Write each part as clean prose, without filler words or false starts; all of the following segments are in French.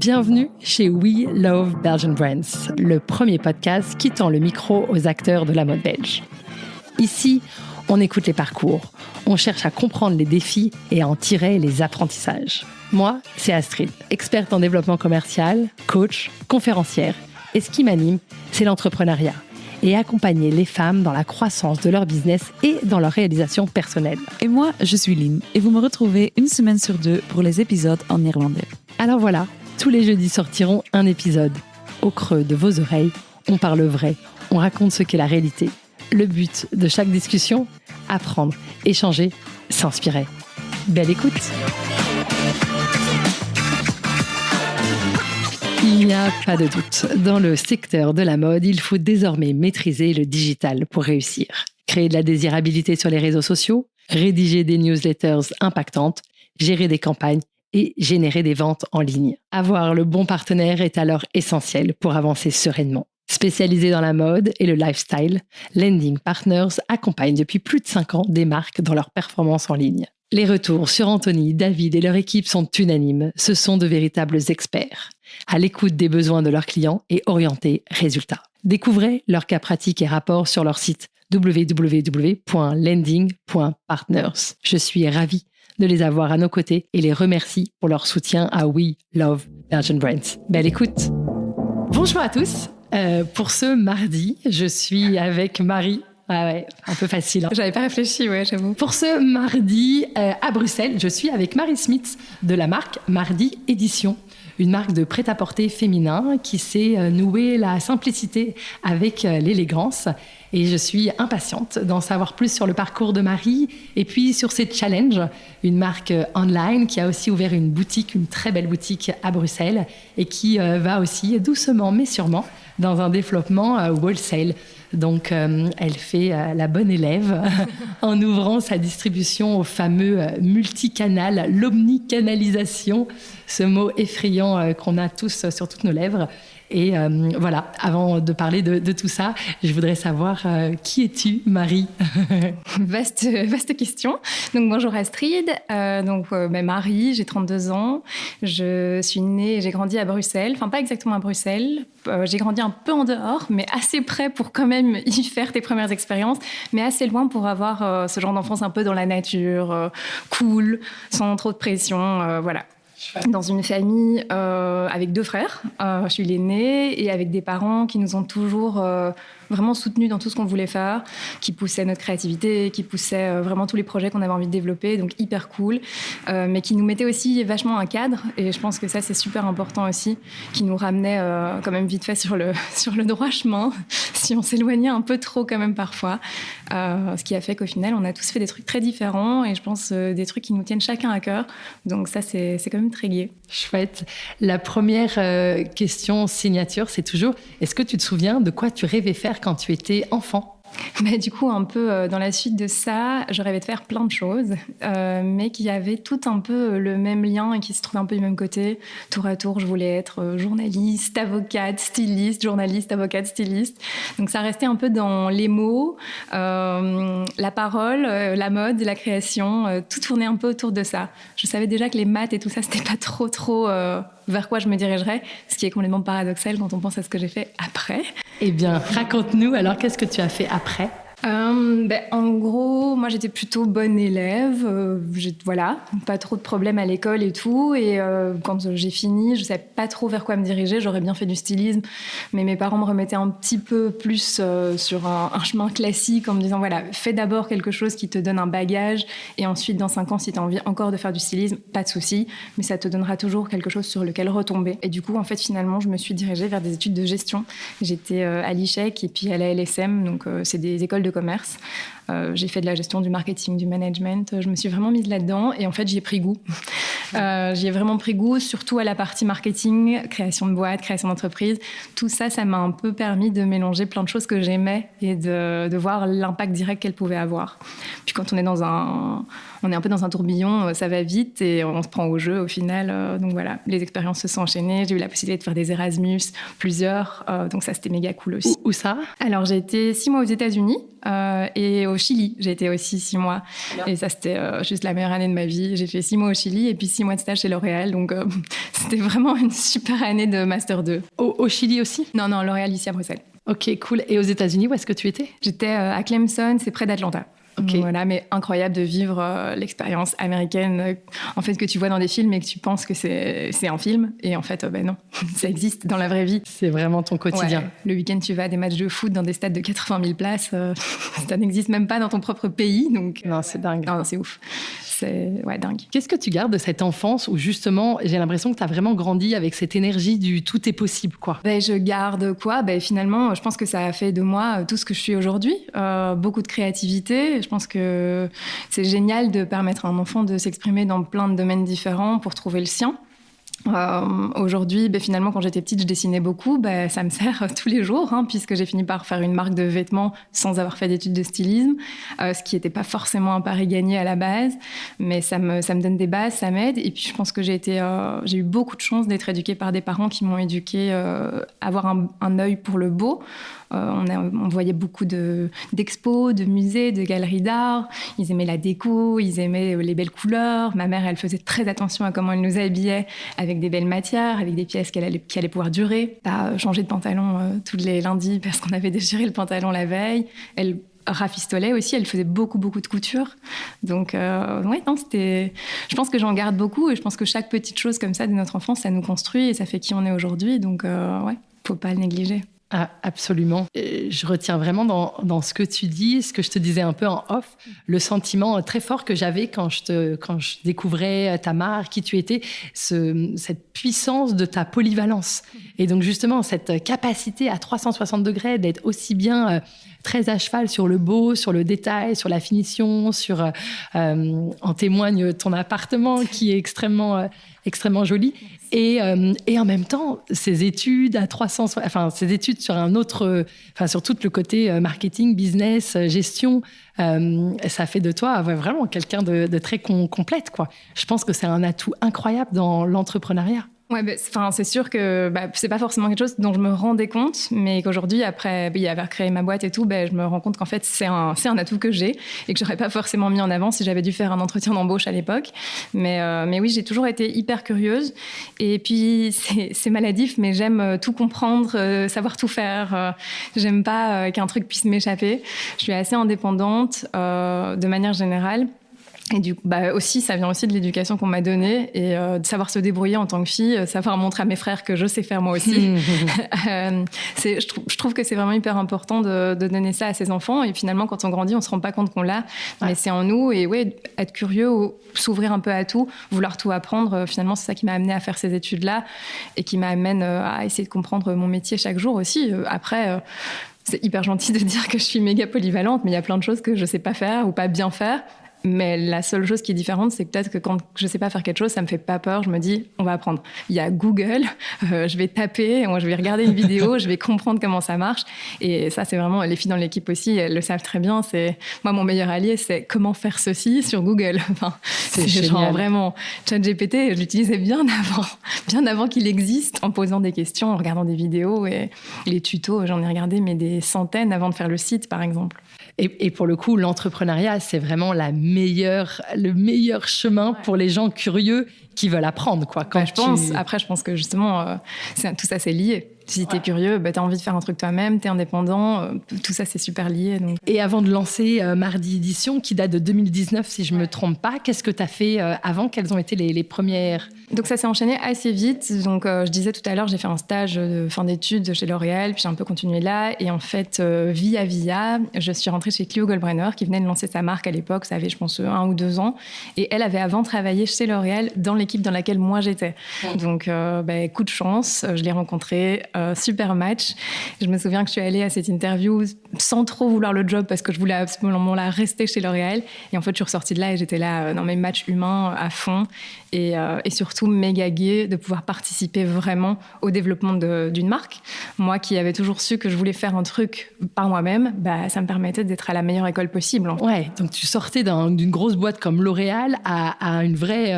Bienvenue chez We Love Belgian Brands, le premier podcast qui tend le micro aux acteurs de la mode belge. Ici, on écoute les parcours, on cherche à comprendre les défis et à en tirer les apprentissages. Moi, c'est Astrid, experte en développement commercial, coach, conférencière. Et ce qui m'anime, c'est l'entrepreneuriat et accompagner les femmes dans la croissance de leur business et dans leur réalisation personnelle. Et moi, je suis Lynn et vous me retrouvez une semaine sur 2 pour les épisodes en néerlandais. Alors voilà, tous les jeudis sortiront un épisode. Au creux de vos oreilles, on parle vrai, on raconte ce qu'est la réalité. Le but de chaque discussion, apprendre, échanger, s'inspirer. Belle écoute! Il n'y a pas de doute, dans le secteur de la mode, il faut désormais maîtriser le digital pour réussir. Créer de la désirabilité sur les réseaux sociaux, rédiger des newsletters impactantes, gérer des campagnes et générer des ventes en ligne. Avoir le bon partenaire est alors essentiel pour avancer sereinement. Spécialisé dans la mode et le lifestyle, Lending Partners accompagne depuis plus de 5 ans des marques dans leur performance en ligne. Les retours sur Anthony, David et leur équipe sont unanimes. Ce sont de véritables experts, à l'écoute des besoins de leurs clients et orientés résultats. Découvrez leurs cas pratiques et rapports sur leur site www.lending.partners. Je suis ravie de les avoir à nos côtés et les remercie pour leur soutien à We Love Belgian Brands. Belle écoute! Bonjour à tous! Pour ce mardi, je suis avec Marie. Ah ouais, un peu facile. Hein. J'avais pas réfléchi, ouais, j'avoue. Pour ce mardi, à Bruxelles, je suis avec Marie Smith de la marque Mardi Édition, une marque de prêt-à-porter féminin qui sait nouer la simplicité avec l'élégance. Et je suis impatiente d'en savoir plus sur le parcours de Marie et puis sur ses challenges, une marque online qui a aussi ouvert une boutique, une très belle boutique à Bruxelles et qui va aussi doucement mais sûrement dans un développement wholesale. Donc, elle fait la bonne élève en ouvrant sa distribution au fameux multicanal, l'omnicanalisation, ce mot effrayant qu'on a tous sur toutes nos lèvres. Et voilà, avant de parler de tout ça, je voudrais savoir qui es-tu, Marie? Vaste question. Donc bonjour Astrid, Marie, j'ai 32 ans, je suis née et j'ai grandi à Bruxelles, enfin pas exactement à Bruxelles, j'ai grandi un peu en dehors, mais assez près pour quand même y faire tes premières expériences, mais assez loin pour avoir ce genre d'enfance un peu dans la nature, cool, sans trop de pression, voilà. Dans une famille avec 2 frères, je suis l'aînée, et avec des parents qui nous ont toujours vraiment soutenus dans tout ce qu'on voulait faire, qui poussaient notre créativité, qui poussaient vraiment tous les projets qu'on avait envie de développer, donc hyper cool, mais qui nous mettaient aussi vachement un cadre, et je pense que ça c'est super important aussi, qui nous ramenait quand même vite fait sur le droit chemin, si on s'éloignait un peu trop quand même parfois, ce qui a fait qu'au final on a tous fait des trucs très différents, et je pense des trucs qui nous tiennent chacun à cœur, donc ça c'est quand même très lié. Chouette. La première question signature, c'est toujours, est-ce que tu te souviens de quoi tu rêvais faire quand tu étais enfant ? Du coup, un peu dans la suite de ça, je rêvais de faire plein de choses, mais qui avaient tout un peu le même lien et qui se trouvaient un peu du même côté. Tour à tour, je voulais être journaliste, avocate, styliste, journaliste, avocate, styliste. Donc ça restait un peu dans les mots, la parole, la mode, la création, tout tournait un peu autour de ça. Je savais déjà que les maths et tout ça, c'était pas trop vers quoi je me dirigerais, ce qui est complètement paradoxal quand on pense à ce que j'ai fait après. Eh bien, raconte-nous, alors qu'est-ce que tu as fait après ? En gros, moi j'étais plutôt bonne élève, voilà, pas trop de problèmes à l'école et tout, et quand j'ai fini, je savais pas trop vers quoi me diriger, j'aurais bien fait du stylisme, mais mes parents me remettaient un petit peu plus sur un chemin classique en me disant voilà, fais d'abord quelque chose qui te donne un bagage, et ensuite dans 5 ans si tu as envie encore de faire du stylisme, pas de souci, mais ça te donnera toujours quelque chose sur lequel retomber. Et du coup en fait finalement je me suis dirigée vers des études de gestion. J'étais à l'ICHEC et puis à la LSM, donc c'est des écoles de commerce. J'ai fait de la gestion du marketing, du management. Je me suis vraiment mise là-dedans et en fait, j'y ai pris goût. J'y ai vraiment pris goût, surtout à la partie marketing, création de boîte, création d'entreprise. Tout ça, ça m'a un peu permis de mélanger plein de choses que j'aimais et de voir l'impact direct qu'elles pouvaient avoir. Puis quand on est dans un on est un peu dans un tourbillon, ça va vite et on se prend au jeu au final. Donc voilà, les expériences se sont enchaînées. J'ai eu la possibilité de faire des Erasmus, plusieurs. Donc ça, c'était méga cool aussi. Où ça? Alors, j'ai été 6 mois aux États-Unis et au Chili. J'ai été aussi 6 mois. Bien. Et ça, c'était juste la meilleure année de ma vie. J'ai fait 6 mois au Chili et puis 6 mois de stage chez L'Oréal. Donc, c'était vraiment une super année de Master 2. Au Chili aussi? Non, L'Oréal ici à Bruxelles. Ok, cool. Et aux États-Unis, où est-ce que tu étais? J'étais à Clemson, c'est près d'Atlanta. Okay. Voilà, mais incroyable de vivre l'expérience américaine, en fait, que tu vois dans des films et que tu penses que c'est un film. Et en fait, non, ça existe dans la vraie vie. C'est vraiment ton quotidien. Ouais. Le week-end, tu vas à des matchs de foot dans des stades de 80 000 places. Ça n'existe même pas dans ton propre pays. Donc, non, c'est dingue. Non, c'est ouf. C'est dingue. Qu'est-ce que tu gardes de cette enfance où justement, j'ai l'impression que tu as vraiment grandi avec cette énergie du tout est possible, quoi? Je garde quoi? Finalement, je pense que ça a fait de moi tout ce que je suis aujourd'hui. Beaucoup de créativité. Je pense que c'est génial de permettre à un enfant de s'exprimer dans plein de domaines différents pour trouver le sien. Aujourd'hui, finalement, quand j'étais petite, je dessinais beaucoup. Ça me sert tous les jours, puisque j'ai fini par faire une marque de vêtements sans avoir fait d'études de stylisme, ce qui n'était pas forcément un pari gagné à la base, mais ça me donne des bases, ça m'aide. Et puis, je pense que j'ai eu beaucoup de chance d'être éduquée par des parents qui m'ont éduquée à avoir un œil pour le beau. On voyait beaucoup d'expos, de musées, de galeries d'art. Ils aimaient la déco, ils aimaient les belles couleurs. Ma mère, elle faisait très attention à comment elle nous habillait, avec des belles matières, avec des pièces qui allaient pouvoir durer. Pas changer de pantalon tous les lundis parce qu'on avait déchiré le pantalon la veille. Elle rafistolait aussi, elle faisait beaucoup de couture. Donc, je pense que j'en garde beaucoup et je pense que chaque petite chose comme ça de notre enfance, ça nous construit et ça fait qui on est aujourd'hui. Donc, faut pas le négliger. Ah, absolument. Je retiens vraiment dans ce que tu dis, ce que je te disais un peu en off, le sentiment très fort que j'avais quand je découvrais ta marque, qui tu étais, cette puissance de ta polyvalence. Et donc justement, cette capacité à 360 degrés d'être aussi bien très à cheval sur le beau, sur le détail, sur la finition, en témoigne ton appartement qui est extrêmement joli. Et en même temps, ces études sur un autre, sur tout le côté marketing, business, gestion, ça fait de toi vraiment quelqu'un de très complète, quoi. Je pense que c'est un atout incroyable dans l'entrepreneuriat. Ouais, c'est sûr que c'est pas forcément quelque chose dont je me rendais compte, mais qu'aujourd'hui, après avoir créé ma boîte et tout, je me rends compte qu'en fait, c'est un atout que j'ai et que j'aurais pas forcément mis en avant si j'avais dû faire un entretien d'embauche à l'époque. Mais oui, j'ai toujours été hyper curieuse. Et puis, c'est maladif, mais j'aime tout comprendre, savoir tout faire. J'aime pas qu'un truc puisse m'échapper. Je suis assez indépendante de manière générale. Et du coup, aussi, ça vient aussi de l'éducation qu'on m'a donnée et de savoir se débrouiller en tant que fille, savoir montrer à mes frères que je sais faire moi aussi. Je trouve que c'est vraiment hyper important de donner ça à ses enfants. Et finalement, quand on grandit, on se rend pas compte qu'on l'a, mais c'est en nous. Et être curieux, s'ouvrir un peu à tout, vouloir tout apprendre. Finalement, c'est ça qui m'a amenée à faire ces études-là et qui m'amène à essayer de comprendre mon métier chaque jour aussi. Après. C'est hyper gentil de dire que je suis méga polyvalente, mais il y a plein de choses que je sais pas faire ou pas bien faire. Mais la seule chose qui est différente, c'est peut-être que quand je sais pas faire quelque chose, ça me fait pas peur. Je me dis, on va apprendre. Il y a Google, je vais taper, moi je vais regarder une vidéo, je vais comprendre comment ça marche. Et ça, c'est vraiment, les filles dans l'équipe aussi, elles le savent très bien. C'est moi, mon meilleur allié, c'est comment faire ceci sur Google. C'est genre vraiment ChatGPT, je l'utilisais bien avant qu'il existe, en posant des questions, en regardant des vidéos et les tutos. J'en ai regardé mais des centaines avant de faire le site, par exemple. Et pour le coup, l'entrepreneuriat, c'est vraiment le meilleur chemin pour les gens curieux qui veulent apprendre, quoi. Après, je pense que justement, tout ça, c'est lié. Si t'es curieux, t'as envie de faire un truc toi-même, t'es indépendant, tout ça, c'est super lié. Donc. Et avant de lancer Mardi Édition, qui date de 2019, si je me trompe pas, qu'est-ce que t'as fait avant? Quelles ont été les premières? Donc ça s'est enchaîné assez vite. Donc je disais tout à l'heure, j'ai fait un stage de fin d'études chez L'Oréal, puis j'ai un peu continué là. Et en fait, via, je suis rentrée chez Clio Goldbrenner, qui venait de lancer sa marque à l'époque. Ça avait, je pense, 1 ou 2 ans. Et elle avait avant travaillé chez L'Oréal dans l'équipe dans laquelle moi j'étais. Donc coup de chance, je l'ai rencontrée. super match. Je me souviens que je suis allée à cette interview sans trop vouloir le job parce que je voulais à ce moment-là rester chez L'Oréal. Et en fait, je suis ressortie de là et j'étais là dans mes matchs humains à fond. Et surtout méga gai de pouvoir participer vraiment au développement d'une marque. Moi qui avais toujours su que je voulais faire un truc par moi-même, ça me permettait d'être à la meilleure école possible. Ouais, donc tu sortais d'une grosse boîte comme L'Oréal à une vraie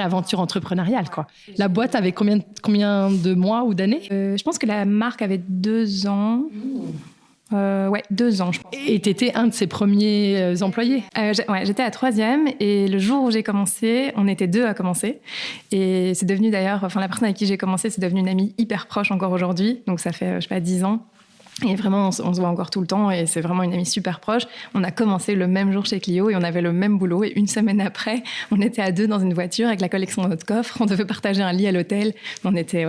aventure entrepreneuriale, quoi. La boîte avait combien de mois ou d'années ? Je pense que la marque avait 2 ans. 2 ans, je pense. Et tu étais un de ses premiers employés ? J'étais à 3e et le jour où j'ai commencé, on était 2 à commencer. Et c'est devenu d'ailleurs, la personne avec qui j'ai commencé, c'est devenu une amie hyper proche encore aujourd'hui. Donc ça fait, 10 ans. Et vraiment, on se voit encore tout le temps et c'est vraiment une amie super proche. On a commencé le même jour chez Clio et on avait le même boulot. Et une semaine après, on était à 2 dans une voiture avec la collection de notre coffre. On devait partager un lit à l'hôtel. On était,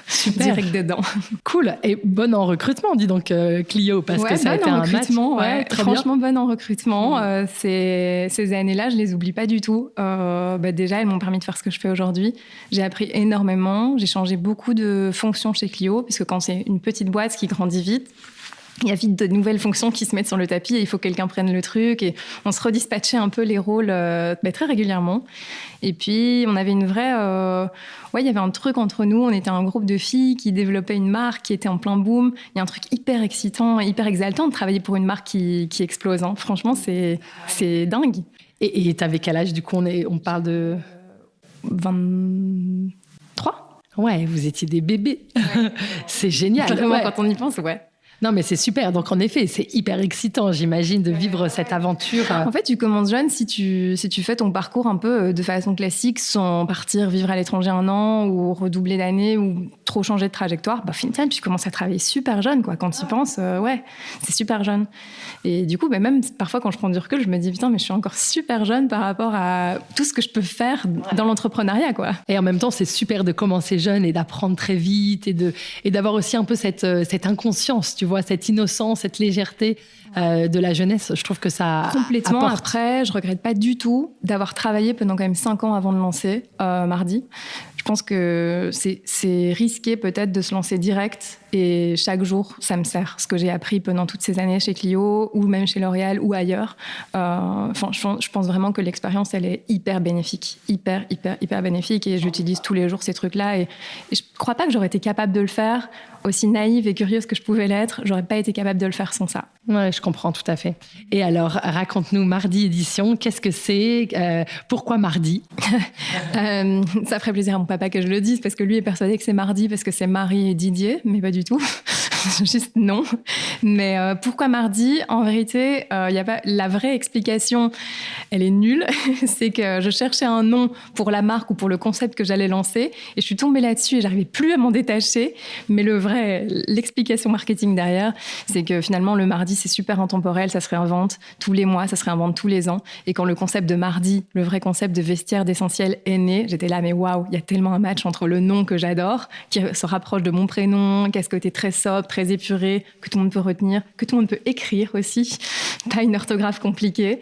super. Direct dedans. Cool. Et bonne en recrutement, dis donc, Clio, parce que ça a été un match. Franchement, bonne en recrutement. Ces années-là, je les oublie pas du tout. Déjà, elles m'ont permis de faire ce que je fais aujourd'hui. J'ai appris énormément. J'ai changé beaucoup de fonctions chez Clio, parce que quand c'est une petite boîte qui grandit vite, il y a vite de nouvelles fonctions qui se mettent sur le tapis et il faut que quelqu'un prenne le truc. Et on se redispatchait un peu les rôles très régulièrement. Et puis, on avait une vraie... il y avait un truc entre nous. On était un groupe de filles qui développaient une marque qui était en plein boom. Il y a un truc hyper excitant, hyper exaltant de travailler pour une marque qui explose. Hein. Franchement, c'est dingue. Et t'avais quel âge, du coup? On parle de... 23. Ouais, vous étiez des bébés. Ouais. C'est génial. Vraiment, quand on y pense, ouais. Non, mais c'est super. Donc, en effet, c'est hyper excitant, j'imagine, de vivre cette aventure. En fait, tu commences jeune si tu fais ton parcours un peu de façon classique, sans partir vivre à l'étranger 1 an ou redoubler d'année ou trop changer de trajectoire. Finalement, tu commences à travailler super jeune, quoi. Quand tu y penses, c'est super jeune. Et du coup, même parfois, quand je prends du recul, je me dis, putain, mais je suis encore super jeune par rapport à tout ce que je peux faire dans l'entrepreneuriat, quoi. Et en même temps, c'est super de commencer jeune et d'apprendre très vite et d'avoir aussi un peu cette inconscience, tu vois, cette innocence, cette légèreté de la jeunesse. Je trouve que ça complètement apporte. Après, je regrette pas du tout d'avoir travaillé pendant quand même 5 ans avant de lancer Mardi. Je pense que c'est risqué peut-être de se lancer direct et chaque jour, ça me sert. Ce que j'ai appris pendant toutes ces années chez Clio ou même chez L'Oréal ou ailleurs. Je pense vraiment que l'expérience, elle est hyper bénéfique. Hyper, hyper, hyper bénéfique et j'utilise tous les jours ces trucs-là et je crois pas que j'aurais été capable de le faire. Aussi naïve et curieuse que je pouvais l'être, j'aurais pas été capable de le faire sans ça. Ouais, je comprends tout à fait. Et alors, raconte-nous Mardi Édition, qu'est-ce que c'est ? Pourquoi Mardi ? Ça ferait plaisir à mon papa que je le dise, parce que lui est persuadé que c'est Mardi, parce que c'est Marie et Didier, mais pas du tout. Juste non. Mais pourquoi Mardi ? En vérité, y a pas la vraie explication, elle est nulle. C'est que je cherchais un nom pour la marque ou pour le concept que j'allais lancer, et je suis tombée là-dessus et j'arrivais plus à m'en détacher. Mais l'explication marketing derrière, c'est que finalement le mardi c'est super intemporel, ça se réinvente tous les mois, ça se réinvente tous les ans. Et quand le concept de Mardi, le vrai concept de vestiaire d'essentiel est né, j'étais là mais waouh, il y a tellement un match entre le nom que j'adore, qui se rapproche de mon prénom, qui a ce côté très sobre, très épuré, que tout le monde peut retenir, que tout le monde peut écrire aussi, pas une orthographe compliquée.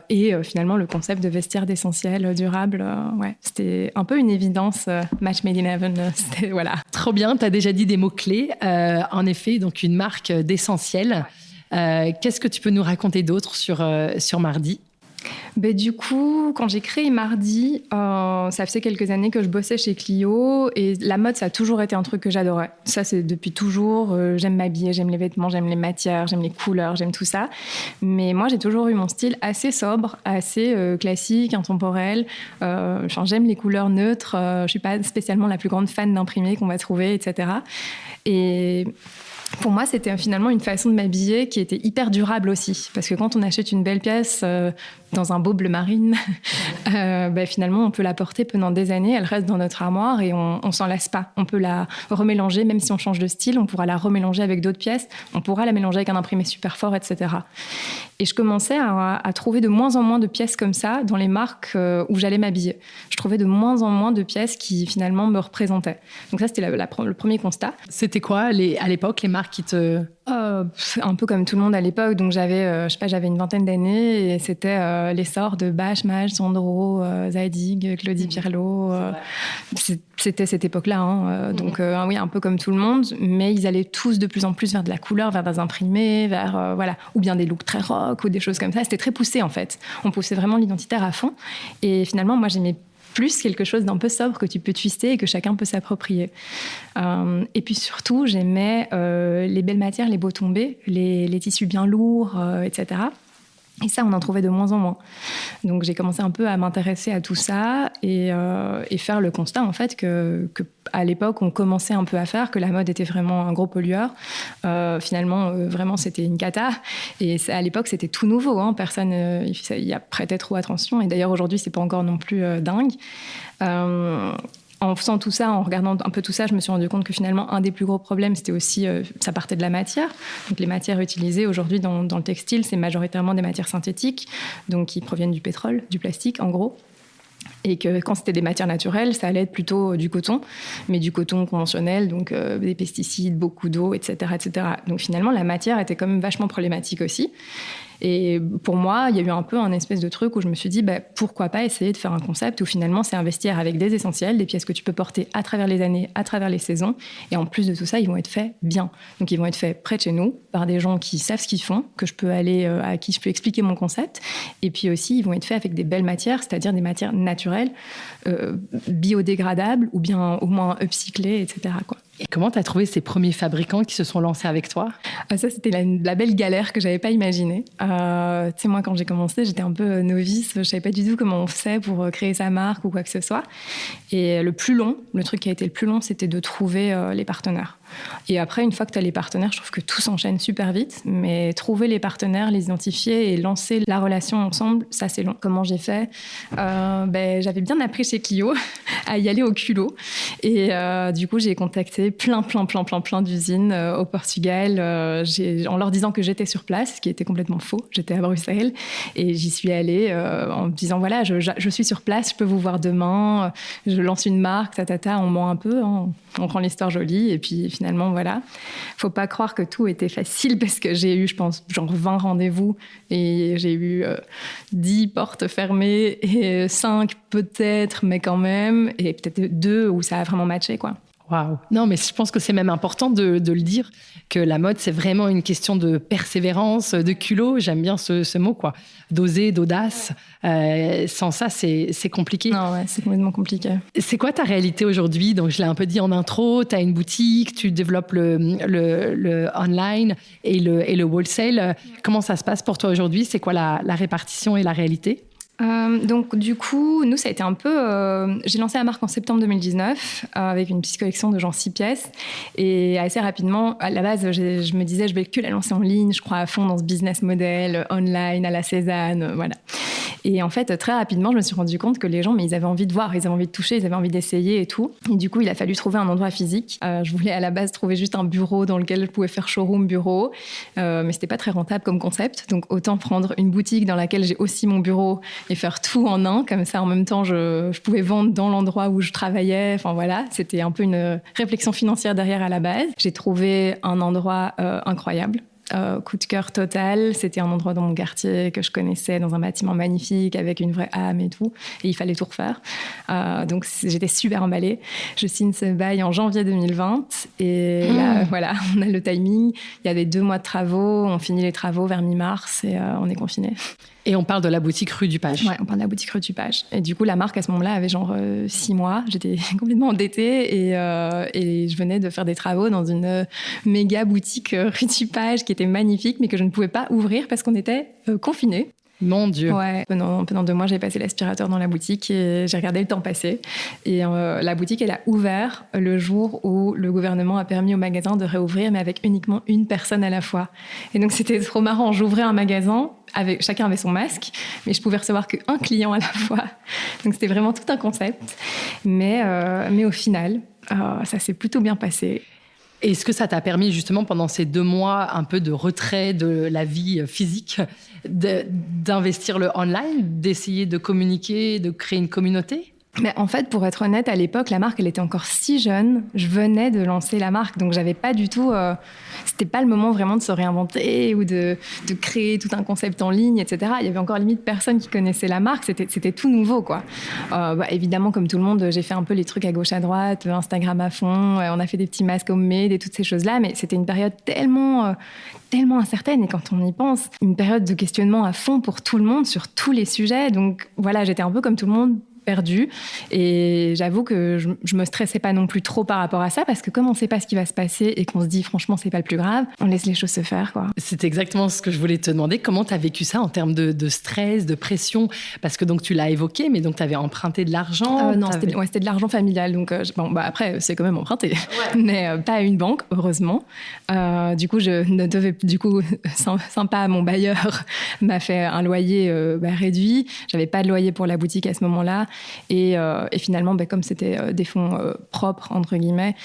Et finalement le concept de vestiaire d'essentiel durable, c'était un peu une évidence. Match made in heaven, c'était voilà. Trop bien, tu as déjà dit des mots-clés. En effet, donc une marque d'essentiel. Qu'est-ce que tu peux nous raconter d'autre sur Mardi ? Du coup, quand j'ai créé Mardi, ça faisait quelques années que je bossais chez Clio et la mode, ça a toujours été un truc que j'adorais. Ça, c'est depuis toujours. J'aime m'habiller, j'aime les vêtements, j'aime les matières, j'aime les couleurs, j'aime tout ça. Mais moi, j'ai toujours eu mon style assez sobre, assez classique, intemporel. J'aime les couleurs neutres. Je suis pas spécialement la plus grande fan d'imprimés qu'on va trouver, etc. Et pour moi, c'était finalement une façon de m'habiller qui était hyper durable aussi. Parce que quand on achète une belle pièce dans un beau bleu marine, finalement, on peut la porter pendant des années. Elle reste dans notre armoire et on s'en lasse pas. On peut la remélanger, même si on change de style, on pourra la remélanger avec d'autres pièces. On pourra la mélanger avec un imprimé super fort, etc. Et je commençais à trouver de moins en moins de pièces comme ça dans les marques où j'allais m'habiller. Je trouvais de moins en moins de pièces qui, finalement, me représentaient. Donc ça, c'était le premier constat. C'était quoi, à l'époque, les marque qui te... Un peu comme tout le monde à l'époque, donc j'avais une vingtaine d'années et c'était l'essor de Bache, Mage, Sandro, Zadig, Claudie Pierlot. C'était cette époque-là, hein. Donc oui, un peu comme tout le monde, mais ils allaient tous de plus en plus vers de la couleur, vers des imprimés, vers voilà, ou bien des looks très rock ou des choses comme ça. C'était très poussé en fait. On poussait vraiment l'identitaire à fond. Et finalement, moi, j'aimais plus quelque chose d'un peu sobre que tu peux twister et que chacun peut s'approprier. Et puis surtout, j'aimais les belles matières, les beaux tombés, les tissus bien lourds, etc. Et ça, on en trouvait de moins en moins. Donc, j'ai commencé un peu à m'intéresser à tout ça et faire le constat, en fait, que à l'époque, on commençait un peu à faire, que la mode était vraiment un gros pollueur. Finalement, vraiment, c'était une cata. Et à l'époque, c'était tout nouveau. Hein. Personne y a prêté trop attention. Et d'ailleurs, aujourd'hui, c'est pas encore non plus dingue. En faisant tout ça, en regardant un peu tout ça, je me suis rendu compte que finalement, un des plus gros problèmes, c'était aussi, ça partait de la matière. Donc, les matières utilisées aujourd'hui dans le textile, c'est majoritairement des matières synthétiques, donc qui proviennent du pétrole, du plastique, en gros. Et que quand c'était des matières naturelles, ça allait être plutôt du coton, mais du coton conventionnel, donc des pesticides, beaucoup d'eau, etc., etc. Donc finalement, la matière était quand même vachement problématique aussi. Et pour moi, il y a eu un peu un espèce de truc où je me suis dit, pourquoi pas essayer de faire un concept où finalement, c'est investir avec des essentiels, des pièces que tu peux porter à travers les années, à travers les saisons. Et en plus de tout ça, ils vont être faits bien. Donc, ils vont être faits près de chez nous, par des gens qui savent ce qu'ils font, que je peux aller, à qui je peux expliquer mon concept. Et puis aussi, ils vont être faits avec des belles matières, c'est-à-dire des matières naturelles, biodégradables ou bien au moins upcyclées, etc., quoi. Et comment tu as trouvé ces premiers fabricants qui se sont lancés avec toi ? Ça, c'était la belle galère que je n'avais pas imaginée. Tu sais, moi, quand j'ai commencé, j'étais un peu novice. Je ne savais pas du tout comment on faisait pour créer sa marque ou quoi que ce soit. Et le truc qui a été le plus long, c'était de trouver les partenaires. Et après, une fois que tu as les partenaires, je trouve que tout s'enchaîne super vite. Mais trouver les partenaires, les identifier et lancer la relation ensemble, ça, c'est long. Comment j'ai fait ? J'avais bien appris chez Clio à y aller au culot. Et du coup, j'ai contacté plein d'usines au Portugal en leur disant que j'étais sur place, ce qui était complètement faux. J'étais à Bruxelles et j'y suis allée en me disant voilà, je suis sur place, je peux vous voir demain, je lance une marque, on ment un peu, hein, on rend l'histoire jolie et puis finalement voilà. Faut pas croire que tout était facile parce que j'ai eu, je pense, genre 20 rendez-vous et j'ai eu 10 portes fermées et 5 peut-être, mais quand même, et peut-être 2 où ça a vraiment matché, quoi. Waouh. Non, mais je pense que c'est même important de le dire, que la mode, c'est vraiment une question de persévérance, de culot. J'aime bien ce mot, quoi. D'oser, d'audace. Sans ça, c'est compliqué. Non, ouais, c'est complètement compliqué. C'est quoi ta réalité aujourd'hui ? Donc, je l'ai un peu dit en intro, tu as une boutique, tu développes le online et le wholesale. Comment ça se passe pour toi aujourd'hui ? C'est quoi la répartition et la réalité ? Donc du coup, nous ça a été un peu... j'ai lancé la marque en septembre 2019 avec une petite collection de genre 6 pièces et assez rapidement, à la base, je me disais je vais que la lancer en ligne, je crois à fond dans ce business model online à la Cézanne, voilà. Et en fait, très rapidement, je me suis rendu compte que les gens, ils avaient envie de voir, ils avaient envie de toucher, ils avaient envie d'essayer et tout. Et du coup, il a fallu trouver un endroit physique. Je voulais à la base trouver juste un bureau dans lequel je pouvais faire showroom bureau, mais c'était pas très rentable comme concept. Donc autant prendre une boutique dans laquelle j'ai aussi mon bureau et faire tout en un. Comme ça, en même temps, je pouvais vendre dans l'endroit où je travaillais. Enfin voilà, c'était un peu une réflexion financière derrière à la base. J'ai trouvé un endroit incroyable. Coup de cœur total, c'était un endroit dans mon quartier que je connaissais, dans un bâtiment magnifique avec une vraie âme et tout, et il fallait tout refaire, donc j'étais super emballée. Je signe ce bail en janvier 2020 et là voilà, on a le timing, il y avait 2 mois de travaux, on finit les travaux vers mi-mars et on est confinés. Et on parle de la boutique rue du Page. Ouais, on parle de la boutique rue du Page. Et du coup, la marque, à ce moment-là, avait genre 6 mois. J'étais complètement endettée et je venais de faire des travaux dans une méga boutique rue du Page qui était magnifique, mais que je ne pouvais pas ouvrir parce qu'on était confinés. Mon Dieu. Ouais, pendant 2 mois, j'ai passé l'aspirateur dans la boutique et j'ai regardé le temps passer. Et la boutique, elle a ouvert le jour où le gouvernement a permis au magasin de réouvrir, mais avec uniquement une personne à la fois. Et donc, c'était trop marrant. J'ouvrais un magasin, chacun avait son masque, mais je pouvais recevoir qu'un client à la fois. Donc, c'était vraiment tout un concept. Mais au final, ça s'est plutôt bien passé. Est-ce que ça t'a permis justement pendant ces 2 mois un peu de retrait de la vie physique d'investir le online, d'essayer de communiquer, de créer une communauté ? Mais en fait, pour être honnête, à l'époque, la marque, elle était encore si jeune. Je venais de lancer la marque, donc j'avais pas du tout... c'était pas le moment vraiment de se réinventer ou de créer tout un concept en ligne, etc. Il y avait encore limite personne qui connaissait la marque. C'était tout nouveau, quoi. Évidemment, comme tout le monde, j'ai fait un peu les trucs à gauche, à droite, Instagram à fond. On a fait des petits masques homemade et toutes ces choses-là. Mais c'était une période tellement incertaine. Et quand on y pense, une période de questionnement à fond pour tout le monde sur tous les sujets. Donc voilà, j'étais un peu comme tout le monde, perdue. Et j'avoue que je me stressais pas non plus trop par rapport à ça, parce que comme on sait pas ce qui va se passer et qu'on se dit franchement c'est pas le plus grave, on laisse les choses se faire, quoi. C'est exactement ce que je voulais te demander. Comment tu as vécu ça en termes de stress, de pression? Parce que donc tu l'as évoqué, mais donc tu avais emprunté de l'argent? Non, c'était de l'argent familial. Donc après, c'est quand même emprunté. Ouais. Mais pas à une banque, heureusement. Du coup, sympa, mon bailleur m'a fait un loyer réduit. J'avais pas de loyer pour la boutique à ce moment-là. Et finalement, comme c'était des fonds propres, entre guillemets,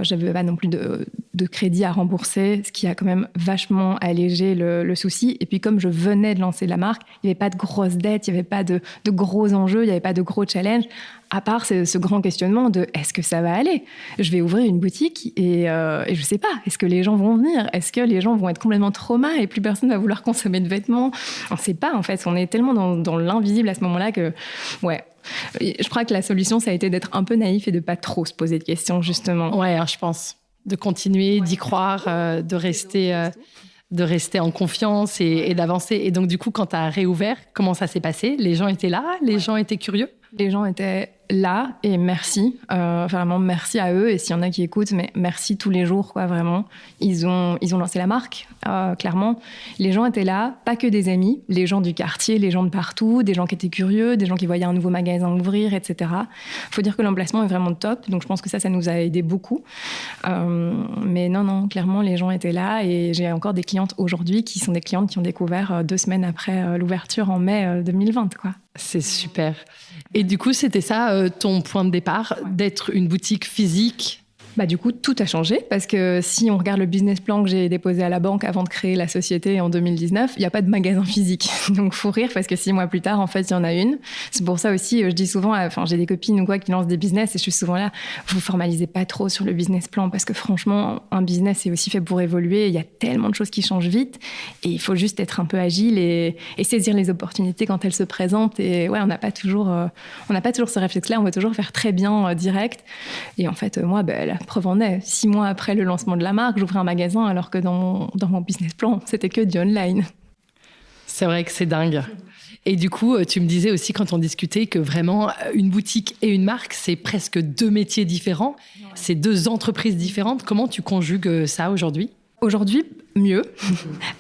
j'avais pas non plus de crédit à rembourser, ce qui a quand même vachement allégé le souci. Et puis, comme je venais de lancer la marque, il n'y avait pas de grosses dettes, il n'y avait pas de gros enjeux, il n'y avait pas de gros challenges, à part ce grand questionnement de est-ce que ça va aller? Je vais ouvrir une boutique et je sais pas, est-ce que les gens vont venir? Est-ce que les gens vont être complètement traumas et plus personne va vouloir consommer de vêtements? On sait pas, en fait. On est tellement dans l'invisible à ce moment-là que, ouais. Je crois que la solution, ça a été d'être un peu naïf et de pas trop se poser de questions, justement. Ouais, je pense. De continuer, d'y croire, de rester en confiance et d'avancer. Et donc, du coup, quand tu as réouvert, comment ça s'est passé? Les gens étaient là? Les gens étaient curieux? Les gens étaient là et merci. Vraiment, merci à eux. Et s'il y en a qui écoutent, mais merci tous les jours, quoi, vraiment. Ils ont lancé la marque, clairement. Les gens étaient là, pas que des amis, les gens du quartier, les gens de partout, des gens qui étaient curieux, des gens qui voyaient un nouveau magasin ouvrir, etc. Faut dire que l'emplacement est vraiment top. Donc, je pense que ça nous a aidé beaucoup. Mais non, clairement, les gens étaient là. Et j'ai encore des clientes aujourd'hui qui sont des clientes qui ont découvert 2 semaines après l'ouverture en mai 2020, quoi. C'est super. Et du coup, c'était ça ton point de départ, d'être une boutique physique? Du coup, tout a changé parce que si on regarde le business plan que j'ai déposé à la banque avant de créer la société en 2019, il n'y a pas de magasin physique. Donc, faut rire parce que 6 mois plus tard, en fait, il y en a une. C'est pour ça aussi, je dis souvent, j'ai des copines ou quoi qui lancent des business et je suis souvent là, vous formalisez pas trop sur le business plan parce que franchement, un business est aussi fait pour évoluer. Il y a tellement de choses qui changent vite et il faut juste être un peu agile et saisir les opportunités quand elles se présentent. Et ouais, on n'a pas toujours ce réflexe-là. On veut toujours faire très bien direct. Et en fait, moi, la preuve en est, 6 mois après le lancement de la marque, j'ouvrais un magasin alors que dans mon business plan, c'était que du online. C'est vrai que c'est dingue. Et du coup, tu me disais aussi quand on discutait que vraiment, une boutique et une marque, c'est presque 2 métiers différents. Ouais. C'est 2 entreprises différentes. Comment tu conjugues ça aujourd'hui? Aujourd'hui, mieux.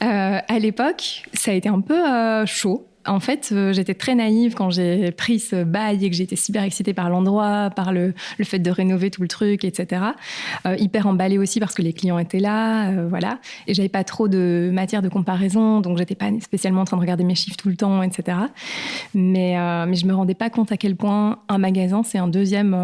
À l'époque, ça a été un peu chaud. En fait, j'étais très naïve quand j'ai pris ce bail et que j'étais super excitée par l'endroit, par le fait de rénover tout le truc, etc. Hyper emballée aussi parce que les clients étaient là, voilà. Et j'avais pas trop de matière de comparaison, donc j'étais pas spécialement en train de regarder mes chiffres tout le temps, etc. Mais je me rendais pas compte à quel point un magasin, c'est un deuxième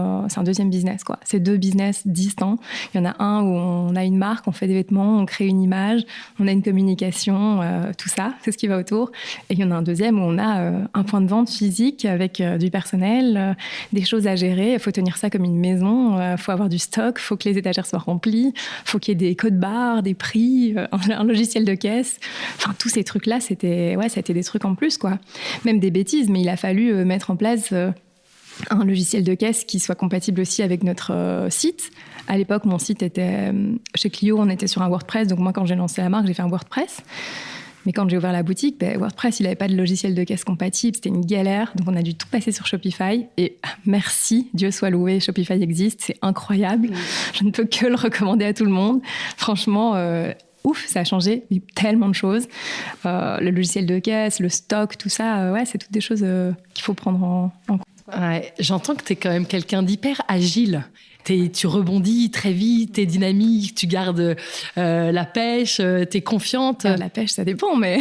business, quoi. C'est 2 business distincts. Il y en a un où on a une marque, on fait des vêtements, on crée une image, on a une communication, tout ça, c'est ce qui va autour. Et il y en a un deuxième où on a un point de vente physique avec du personnel, des choses à gérer. Il faut tenir ça comme une maison, il faut avoir du stock, il faut que les étagères soient remplies, il faut qu'il y ait des codes barres, des prix, un logiciel de caisse. Enfin, tous ces trucs-là, c'était des trucs en plus, quoi. Même des bêtises, mais il a fallu mettre en place un logiciel de caisse qui soit compatible aussi avec notre site. À l'époque, mon site était chez Clio, on était sur un WordPress. Donc moi, quand j'ai lancé la marque, j'ai fait un WordPress. Mais quand j'ai ouvert la boutique, WordPress, il n'avait pas de logiciel de caisse compatible. C'était une galère. Donc, on a dû tout passer sur Shopify. Et merci, Dieu soit loué, Shopify existe. C'est incroyable. Je ne peux que le recommander à tout le monde. Franchement, ouf, ça a changé tellement de choses. Le logiciel de caisse, le stock, tout ça, c'est toutes des choses qu'il faut prendre en compte. Ouais, j'entends que tu es quand même quelqu'un d'hyper agile. tu rebondis très vite, t'es dynamique, tu gardes la pêche, t'es confiante. La pêche, ça dépend, mais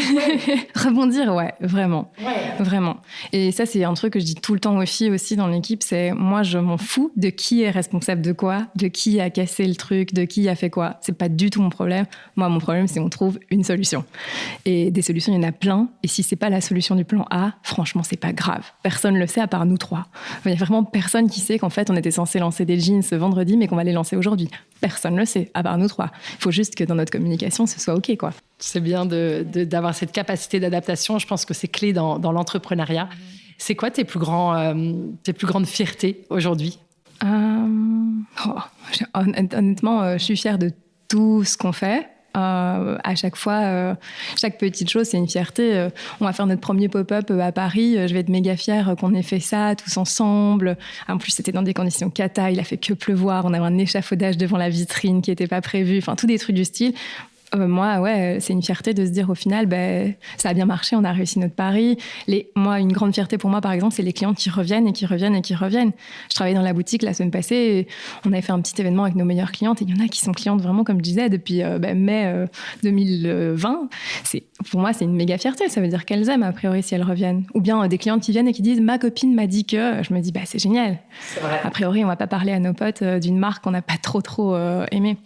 rebondir, ouais, vraiment. Vraiment. Et ça, c'est un truc que je dis tout le temps aux filles aussi dans l'équipe, c'est moi, je m'en fous de qui est responsable de quoi, de qui a cassé le truc, de qui a fait quoi. C'est pas du tout mon problème. Moi, mon problème, c'est qu'on trouve une solution. Et des solutions, il y en a plein. Et si c'est pas la solution du plan A, franchement, c'est pas grave. Personne le sait à part nous trois. Il y a vraiment personne qui sait qu'en fait, on était censé lancer des jeans ce vendredi, mais qu'on va les lancer aujourd'hui. Personne le sait, à part nous trois. Il faut juste que dans notre communication, ce soit OK, quoi. C'est bien d'avoir cette capacité d'adaptation. Je pense que c'est clé dans l'entrepreneuriat. C'est quoi tes plus grandes fiertés aujourd'hui? Honnêtement, je suis fière de tout ce qu'on fait. À chaque fois, chaque petite chose, c'est une fierté. On va faire notre premier pop-up à Paris. Je vais être méga fière qu'on ait fait ça tous ensemble. En plus, c'était dans des conditions cata. Il a fait que pleuvoir. On avait un échafaudage devant la vitrine qui n'était pas prévu. Enfin, tous des trucs du style. Moi, ouais, c'est une fierté de se dire au final, ça a bien marché, on a réussi notre pari. Moi, une grande fierté pour moi, par exemple, c'est les clients qui reviennent et qui reviennent et qui reviennent. Je travaillais dans la boutique la semaine passée et on avait fait un petit événement avec nos meilleures clientes et il y en a qui sont clientes vraiment, comme je disais, depuis mai 2020. Pour moi, c'est une méga fierté. Ça veut dire qu'elles aiment, a priori, si elles reviennent. Ou bien des clientes qui viennent et qui disent « ma copine m'a dit que… » Je me dis « c'est génial ». A priori, on va pas parler à nos potes d'une marque qu'on n'a pas trop aimée.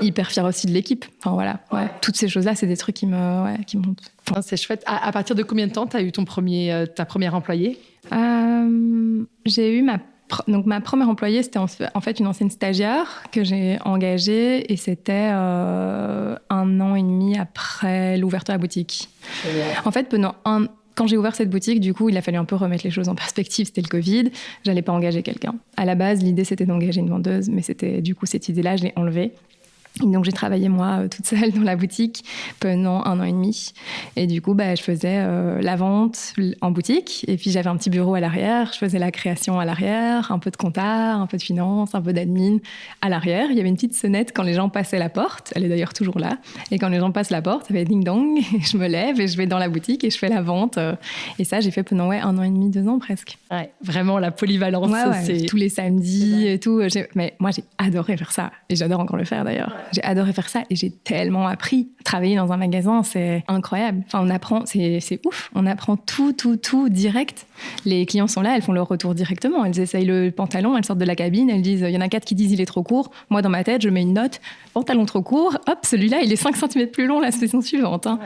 Hyper fière aussi de l'équipe. Enfin voilà, ouais. Toutes ces choses-là, c'est des trucs qui me montent. Enfin, c'est chouette. À partir de combien de temps tu as eu ta première employée? J'ai eu ma première employée, c'était en fait une ancienne stagiaire que j'ai engagée et c'était 1 an et demi après l'ouverture de la boutique. En fait, quand j'ai ouvert cette boutique, du coup, il a fallu un peu remettre les choses en perspective. C'était le Covid. J'allais pas engager quelqu'un. À la base, l'idée, c'était d'engager une vendeuse, mais du coup, cette idée-là, je l'ai enlevée. Et donc, j'ai travaillé, moi, toute seule dans la boutique pendant 1 an et demi. Et du coup, je faisais la vente en boutique. Et puis, j'avais un petit bureau à l'arrière. Je faisais la création à l'arrière, un peu de compta, un peu de finance, un peu d'admin à l'arrière. Il y avait une petite sonnette quand les gens passaient la porte. Elle est d'ailleurs toujours là. Et quand les gens passent la porte, ça fait ding-dong. Et je me lève et je vais dans la boutique et je fais la vente. Et ça, j'ai fait pendant 1 an et demi, 2 ans presque. Ouais, vraiment, la polyvalence. C'est tous les samedis et tout. Mais moi, j'ai adoré faire ça. Et j'adore encore le faire, d'ailleurs. J'ai adoré faire ça et j'ai tellement appris. Travailler dans un magasin, c'est incroyable. Enfin, on apprend, c'est ouf. On apprend tout direct. Les clients sont là, elles font leur retour directement. Elles essayent le pantalon, elles sortent de la cabine, elles disent, il y en a 4 qui disent il est trop court. Moi, dans ma tête, je mets une note, pantalon trop court, hop, celui-là, il est 5 cm plus long la saison suivante. Hein.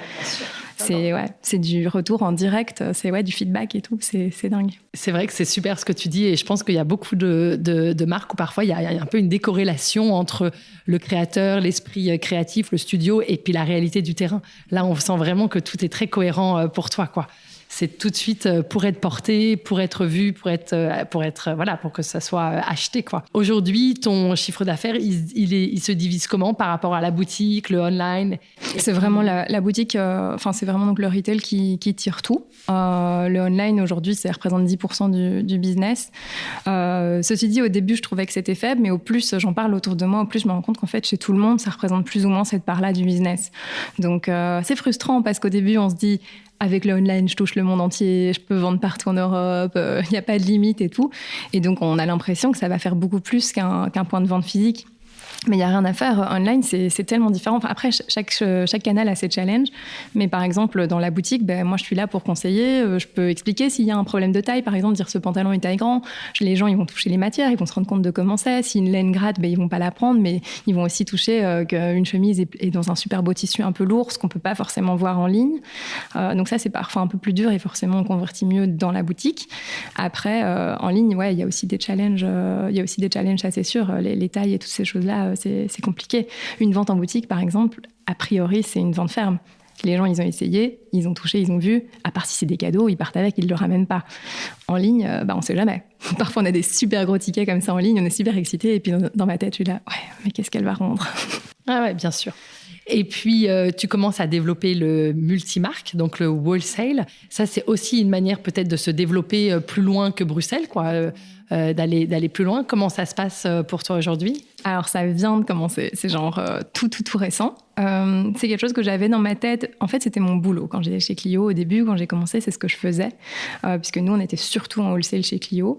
Ouais, c'est du retour en direct, c'est du feedback et tout, c'est dingue. C'est vrai que c'est super ce que tu dis et je pense qu'il y a beaucoup de marques où parfois il y a un peu une décorrélation entre le créateur, l'esprit créatif, le studio et puis la réalité du terrain. Là, on sent vraiment que tout est très cohérent pour toi, quoi. C'est tout de suite pour être porté, pour être vu, pour que ça soit acheté, quoi. Aujourd'hui, ton chiffre d'affaires, il se divise comment par rapport à la boutique, le online? C'est vraiment la boutique, c'est vraiment donc le retail qui tire tout. Le online, aujourd'hui, ça représente 10% du business. Ceci dit, au début, je trouvais que c'était faible, mais au plus j'en parle autour de moi, au plus je me rends compte qu'en fait, chez tout le monde, ça représente plus ou moins cette part-là du business. Donc, c'est frustrant parce qu'au début, on se dit... Avec le online, je touche le monde entier, je peux vendre partout en Europe, il n'y a pas de limite et tout. Et donc, on a l'impression que ça va faire beaucoup plus qu'un point de vente physique. Mais il n'y a rien à faire. Online, c'est tellement différent. Enfin, après, chaque canal a ses challenges. Mais par exemple, dans la boutique, moi, je suis là pour conseiller. Je peux expliquer s'il y a un problème de taille. Par exemple, dire ce pantalon est taille grand. Les gens, ils vont toucher les matières. Ils vont se rendre compte de comment c'est. Si une laine gratte, ils ne vont pas la prendre. Mais ils vont aussi toucher qu'une chemise est dans un super beau tissu un peu lourd, ce qu'on ne peut pas forcément voir en ligne. Donc ça, c'est parfois un peu plus dur. Et forcément, on convertit mieux dans la boutique. Après, en ligne, il y a aussi des challenges. Ça, c'est sûr. Les tailles et toutes ces choses-là, c'est compliqué. Une vente en boutique, par exemple, a priori, c'est une vente ferme. Les gens, ils ont essayé, ils ont touché, ils ont vu. À part si c'est des cadeaux, ils partent avec, ils ne le ramènent pas. En ligne, on ne sait jamais. Parfois, on a des super gros tickets comme ça en ligne, on est super excités. Et puis, dans ma tête, je suis là, mais qu'est-ce qu'elle va rendre? Ah ouais, bien sûr. Et puis, tu commences à développer le multimarque, donc le wholesale. Ça, c'est aussi une manière peut-être de se développer plus loin que Bruxelles, quoi. d'aller plus loin. Comment ça se passe pour toi aujourd'hui ? Alors, ça vient de commencer. C'est genre tout récent. C'est quelque chose que j'avais dans ma tête. En fait, c'était mon boulot. Quand j'étais chez Clio, au début, quand j'ai commencé, c'est ce que je faisais. Puisque nous, on était surtout en wholesale chez Clio.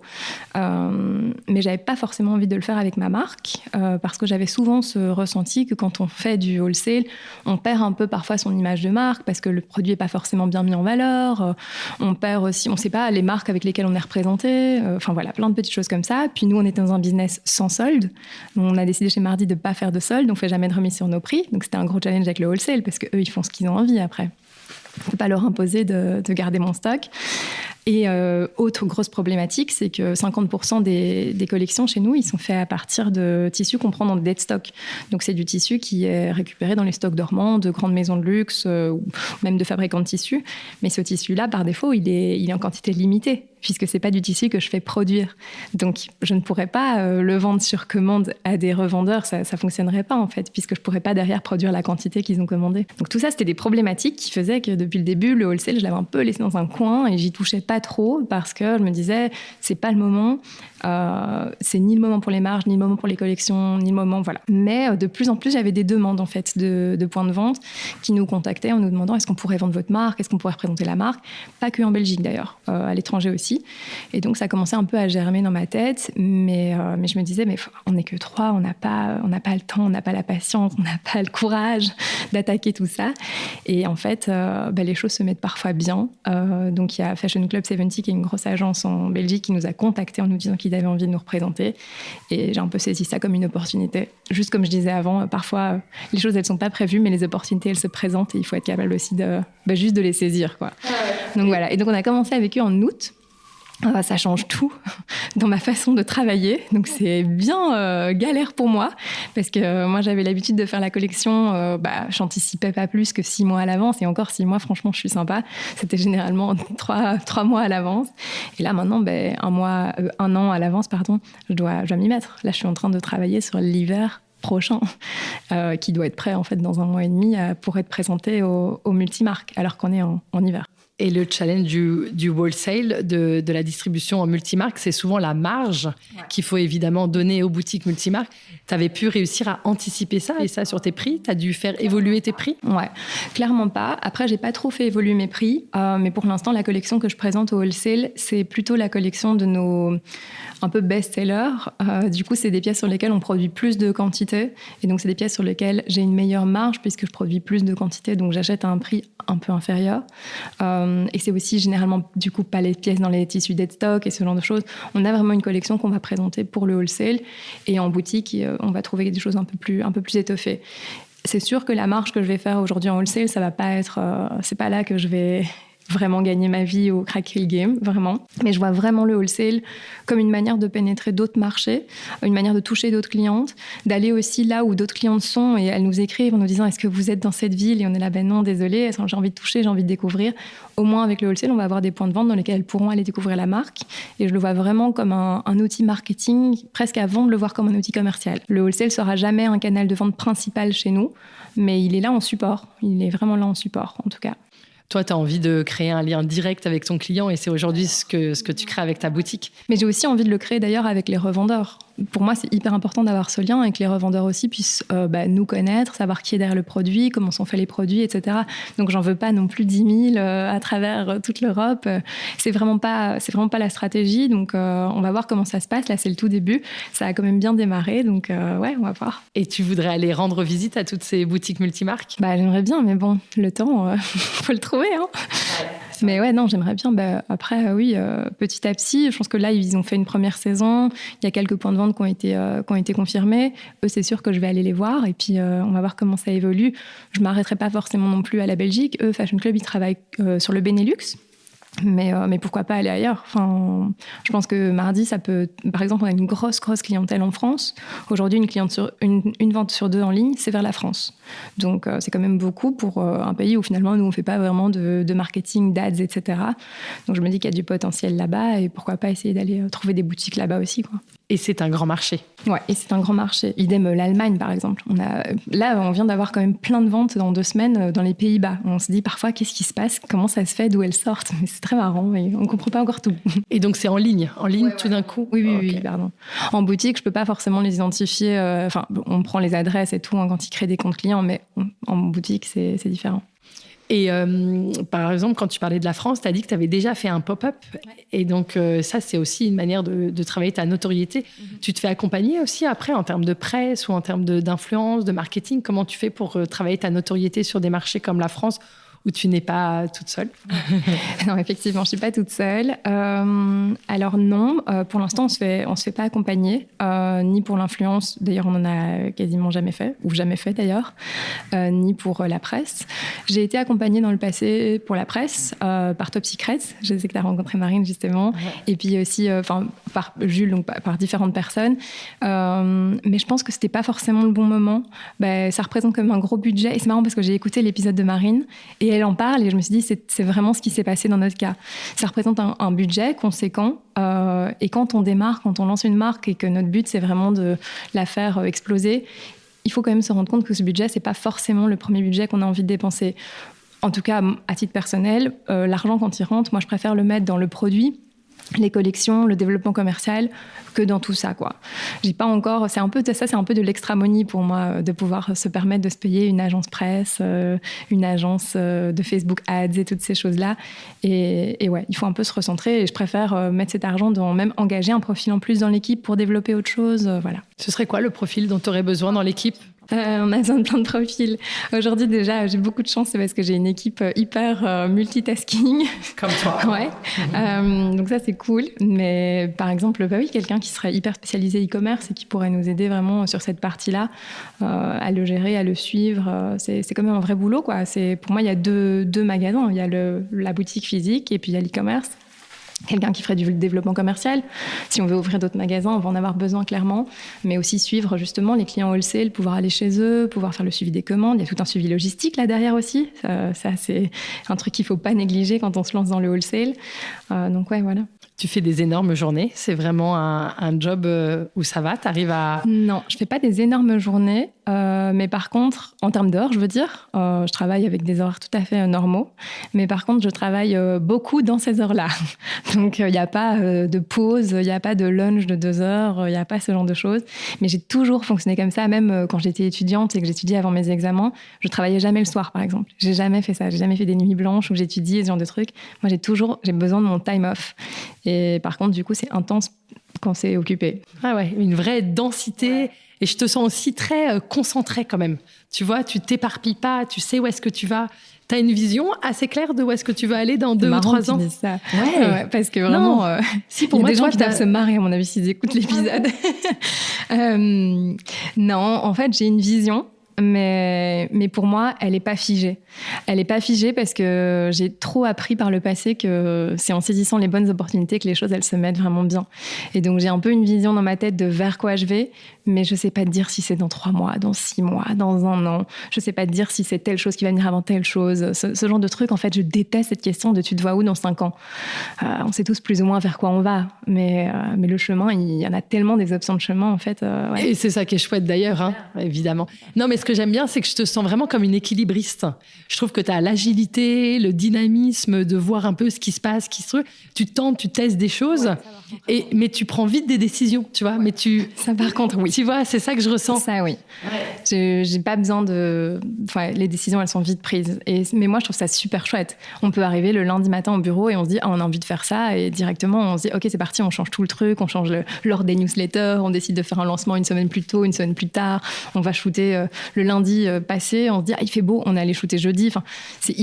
Mais j'avais pas forcément envie de le faire avec ma marque. Parce que j'avais souvent ce ressenti que quand on fait du wholesale, on perd un peu parfois son image de marque parce que le produit est pas forcément bien mis en valeur. On perd aussi, on sait pas, les marques avec lesquelles on est représenté. Enfin voilà, plein de petites choses comme ça. Puis nous, on était dans un business sans solde. On a décidé chez Mardi de ne pas faire de solde, on ne fait jamais de remise sur nos prix. Donc c'était un gros challenge avec le wholesale parce qu'eux, ils font ce qu'ils ont envie après. Je ne peux pas leur imposer de garder mon stock. Et autre grosse problématique, c'est que 50% des collections chez nous, ils sont faits à partir de tissus qu'on prend dans des dead stock. Donc c'est du tissu qui est récupéré dans les stocks dormants de grandes maisons de luxe ou même de fabricants de tissus. Mais ce tissu-là, par défaut, il est en quantité limitée, puisque c'est pas du tissu que je fais produire. Donc, je ne pourrais pas le vendre sur commande à des revendeurs. Ça fonctionnerait pas, en fait, puisque je pourrais pas derrière produire la quantité qu'ils ont commandée. Donc, tout ça, c'était des problématiques qui faisaient que depuis le début, le wholesale, je l'avais un peu laissé dans un coin et j'y touchais pas trop parce que je me disais, c'est pas le moment. C'est ni le moment pour les marges, ni le moment pour les collections, ni le moment, voilà. Mais de plus en plus, j'avais des demandes, en fait, de points de vente qui nous contactaient en nous demandant est-ce qu'on pourrait vendre votre marque, est-ce qu'on pourrait représenter la marque. Pas que en Belgique, d'ailleurs, à l'étranger aussi. Et donc, ça commençait un peu à germer dans ma tête. Mais je me disais, mais on n'est que 3, on n'a pas le temps, on n'a pas la patience, on n'a pas le courage d'attaquer tout ça. Et en fait, les choses se mettent parfois bien. Donc, il y a Fashion Club 70, qui est une grosse agence en Belgique, qui nous a contactés en nous disant qu'ils avaient envie de nous représenter. Et j'ai un peu saisi ça comme une opportunité. Juste comme je disais avant, parfois, les choses, elles ne sont pas prévues, mais les opportunités, elles se présentent et il faut être capable aussi juste de les saisir, quoi. Donc, voilà. Et donc, on a commencé avec eux en août. Ça change tout dans ma façon de travailler. Donc, c'est bien galère pour moi parce que moi, j'avais l'habitude de faire la collection. J'anticipais pas plus que 6 mois à l'avance. Et encore 6 mois, franchement, je suis sympa. C'était généralement 3 mois à l'avance. Et là, maintenant, 1 an à l'avance, pardon, je dois m'y mettre. Là, je suis en train de travailler sur l'hiver prochain, qui doit être prêt en fait dans 1 mois et demi pour être présenté aux multimarques, alors qu'on est en hiver. Et le challenge du wholesale, de la distribution en multimarque, c'est souvent la marge qu'il faut évidemment donner aux boutiques multimarques. Tu avais pu réussir à anticiper ça et ça sur tes prix ? Tu as dû faire évoluer tes prix ? Ouais, clairement pas. Après, j'ai pas trop fait évoluer mes prix, mais pour l'instant, la collection que je présente au wholesale, c'est plutôt la collection de nos un peu best-sellers. Du coup, c'est des pièces sur lesquelles on produit plus de quantité. Et donc, c'est des pièces sur lesquelles j'ai une meilleure marge puisque je produis plus de quantité. Donc, j'achète à un prix un peu inférieur. Et c'est aussi généralement, du coup, pas les pièces dans les tissus dead stock et ce genre de choses. On a vraiment une collection qu'on va présenter pour le wholesale. Et en boutique, on va trouver des choses un peu plus étoffées. C'est sûr que la marge que je vais faire aujourd'hui en wholesale, ça va pas être... c'est pas là que je vais vraiment gagner ma vie au crack game, vraiment. Mais je vois vraiment le wholesale comme une manière de pénétrer d'autres marchés, une manière de toucher d'autres clientes, d'aller aussi là où d'autres clientes sont et elles nous écrivent en nous disant « Est-ce que vous êtes dans cette ville ?» Et on est là « Ben non, désolé, j'ai envie de toucher, j'ai envie de découvrir. » Au moins, avec le wholesale, on va avoir des points de vente dans lesquels elles pourront aller découvrir la marque. Et je le vois vraiment comme un outil marketing, presque avant de le voir comme un outil commercial. Le wholesale sera jamais un canal de vente principal chez nous, mais il est là en support. Il est vraiment là en support, en tout cas. Toi, tu as envie de créer un lien direct avec ton client et c'est aujourd'hui ce que tu crées avec ta boutique. Mais j'ai aussi envie de le créer d'ailleurs avec les revendeurs. Pour moi, c'est hyper important d'avoir ce lien et que les revendeurs aussi puissent nous connaître, savoir qui est derrière le produit, comment sont faits les produits, etc. Donc, j'en veux pas non plus 10 000 à travers toute l'Europe. C'est vraiment pas la stratégie. Donc, on va voir comment ça se passe. Là, c'est le tout début. Ça a quand même bien démarré. Donc, ouais, on va voir. Et tu voudrais aller rendre visite à toutes ces boutiques multimarques ? J'aimerais bien, mais bon, le temps, faut le trouver. Hein. Mais ouais, non, j'aimerais bien. Après, oui, petit à petit, je pense que là, ils ont fait une première saison. Il y a quelques points de vente qui ont été confirmés. Eux, c'est sûr que je vais aller les voir. Et puis, on va voir comment ça évolue. Je ne m'arrêterai pas forcément non plus à la Belgique. Eux, Fashion Club, ils travaillent sur le Benelux. Mais pourquoi pas aller ailleurs ? Enfin, je pense que Mardi, ça peut... Par exemple, on a une grosse clientèle en France. Aujourd'hui, une vente sur 2 en ligne, c'est vers la France. Donc, c'est quand même beaucoup pour un pays où finalement, nous, on ne fait pas vraiment de marketing, d'ads, etc. Donc, je me dis qu'il y a du potentiel là-bas et pourquoi pas essayer d'aller trouver des boutiques là-bas aussi, quoi. Et c'est un grand marché. Ouais, et c'est un grand marché. Idem l'Allemagne, par exemple. Là, on vient d'avoir quand même plein de ventes dans 2 semaines dans les Pays-Bas. On se dit parfois, qu'est-ce qui se passe? Comment ça se fait? D'où elles sortent? Mais c'est très marrant et on ne comprend pas encore tout. Et donc, c'est en ligne tout d'un coup? Oui, pardon. En boutique, je ne peux pas forcément les identifier. On prend les adresses et tout quand ils créent des comptes clients, mais en boutique, c'est différent. Et par exemple, quand tu parlais de la France, tu as dit que tu avais déjà fait un pop-up. Ouais. Et donc, ça, c'est aussi une manière de travailler ta notoriété. Tu te fais accompagner aussi après en termes de presse ou en termes d'influence, de marketing. Comment tu fais pour travailler ta notoriété sur des marchés comme la France où tu n'es pas toute seule? Non, effectivement, je ne suis pas toute seule. Alors non, pour l'instant, on se fait pas accompagner, ni pour l'influence, d'ailleurs on en a quasiment jamais fait, ou jamais fait d'ailleurs, ni pour la presse. J'ai été accompagnée dans le passé pour la presse, par Top Secret, je sais que tu as rencontré Marine justement, et puis aussi par Jules, donc par différentes personnes. Mais je pense que ce n'était pas forcément le bon moment. Ça représente quand même un gros budget, et c'est marrant parce que j'ai écouté l'épisode de Marine, et elle en parle et je me suis dit c'est vraiment ce qui s'est passé dans notre cas. Ça représente un budget conséquent et quand on démarre, quand on lance une marque et que notre but c'est vraiment de la faire exploser, il faut quand même se rendre compte que ce budget c'est pas forcément le premier budget qu'on a envie de dépenser. En tout cas, à titre personnel, l'argent quand il rentre, moi je préfère le mettre dans le produit, les collections, le développement commercial, que dans tout ça, quoi. J'ai pas encore, c'est un peu de l'extra-money pour moi, de pouvoir se permettre de se payer une agence presse, une agence de Facebook Ads et toutes ces choses-là. Et ouais, il faut un peu se recentrer et je préfère mettre cet argent dans même engager un profil en plus dans l'équipe pour développer autre chose, voilà. Ce serait quoi le profil dont tu aurais besoin dans l'équipe? On a besoin de plein de profils. Aujourd'hui, déjà, j'ai beaucoup de chance, c'est parce que j'ai une équipe hyper multitasking. Comme toi. Ouais. Donc ça, c'est cool. Mais par exemple, quelqu'un qui serait hyper spécialisé e-commerce et qui pourrait nous aider vraiment sur cette partie-là, à le gérer, à le suivre. C'est quand même un vrai boulot, quoi. Pour moi, il y a deux magasins. Il y a la boutique physique et puis il y a l'e-commerce. Quelqu'un qui ferait du développement commercial. Si on veut ouvrir d'autres magasins, on va en avoir besoin clairement, mais aussi suivre justement les clients wholesale, pouvoir aller chez eux, pouvoir faire le suivi des commandes. Il y a tout un suivi logistique là derrière aussi. Ça c'est un truc qu'il ne faut pas négliger quand on se lance dans le wholesale. Donc ouais, voilà. Tu fais des énormes journées. C'est vraiment un job où ça va. T'arrives à... Non, je fais pas des énormes journées. Mais par contre, en termes d'heures, je veux dire, je travaille avec des horaires tout à fait normaux. Mais par contre, je travaille beaucoup dans ces heures-là. Donc, il n'y a pas de pause, il n'y a pas de lunch de 2 heures, il n'y a pas ce genre de choses. Mais j'ai toujours fonctionné comme ça, même quand j'étais étudiante et que j'étudiais avant mes examens. Je travaillais jamais le soir, par exemple. J'ai jamais fait ça. J'ai jamais fait des nuits blanches où j'étudie, ce genre de trucs. Moi, j'ai besoin de mon time off. Et par contre, du coup, c'est intense quand c'est occupé. Ah ouais, une vraie densité. Ouais. Et je te sens aussi très concentrée quand même. Tu vois, tu t'éparpilles pas, tu sais où est-ce que tu vas. Tu as une vision assez claire de où est-ce que tu vas aller dans 2 ou 3 ans. C'est ça. Ouais, parce que vraiment, si pour il y a moi, des gens qui doivent se marrer, à mon avis, s'ils écoutent l'épisode. Non, en fait, j'ai une vision. Mais pour moi, elle n'est pas figée. Elle n'est pas figée parce que j'ai trop appris par le passé que c'est en saisissant les bonnes opportunités que les choses, elles se mettent vraiment bien. Et donc, j'ai un peu une vision dans ma tête de vers quoi je vais, mais je ne sais pas te dire si c'est dans 3 mois, dans 6 mois, dans 1 an. Je ne sais pas te dire si c'est telle chose qui va venir avant telle chose. Ce genre de truc, en fait, je déteste cette question de tu te vois où dans 5 ans. On sait tous plus ou moins vers quoi on va, mais le chemin, il y en a tellement des options de chemin, en fait. Ouais. Et c'est ça qui est chouette d'ailleurs, hein, évidemment. Non, mais ce que j'aime bien, c'est que je te sens vraiment comme une équilibriste. Je trouve que tu as l'agilité, le dynamisme de voir un peu ce qui se passe, tu tentes, tu testes des choses, mais tu prends vite des décisions, tu vois. Mais ça, par contre, oui. Tu vois, c'est ça que je ressens. Ça, oui. Ouais. J'ai pas besoin de... Enfin, les décisions, elles sont vite prises. Mais moi, je trouve ça super chouette. On peut arriver le lundi matin au bureau et on se dit, on a envie de faire ça. Et directement, on se dit, OK, c'est parti, on change tout le truc, on change l'ordre des newsletters, on décide de faire un lancement une semaine plus tôt, une semaine plus tard. On va shooter le lundi passé, on se dit, il fait beau, on est allé shooter jeudi. Enfin, c'est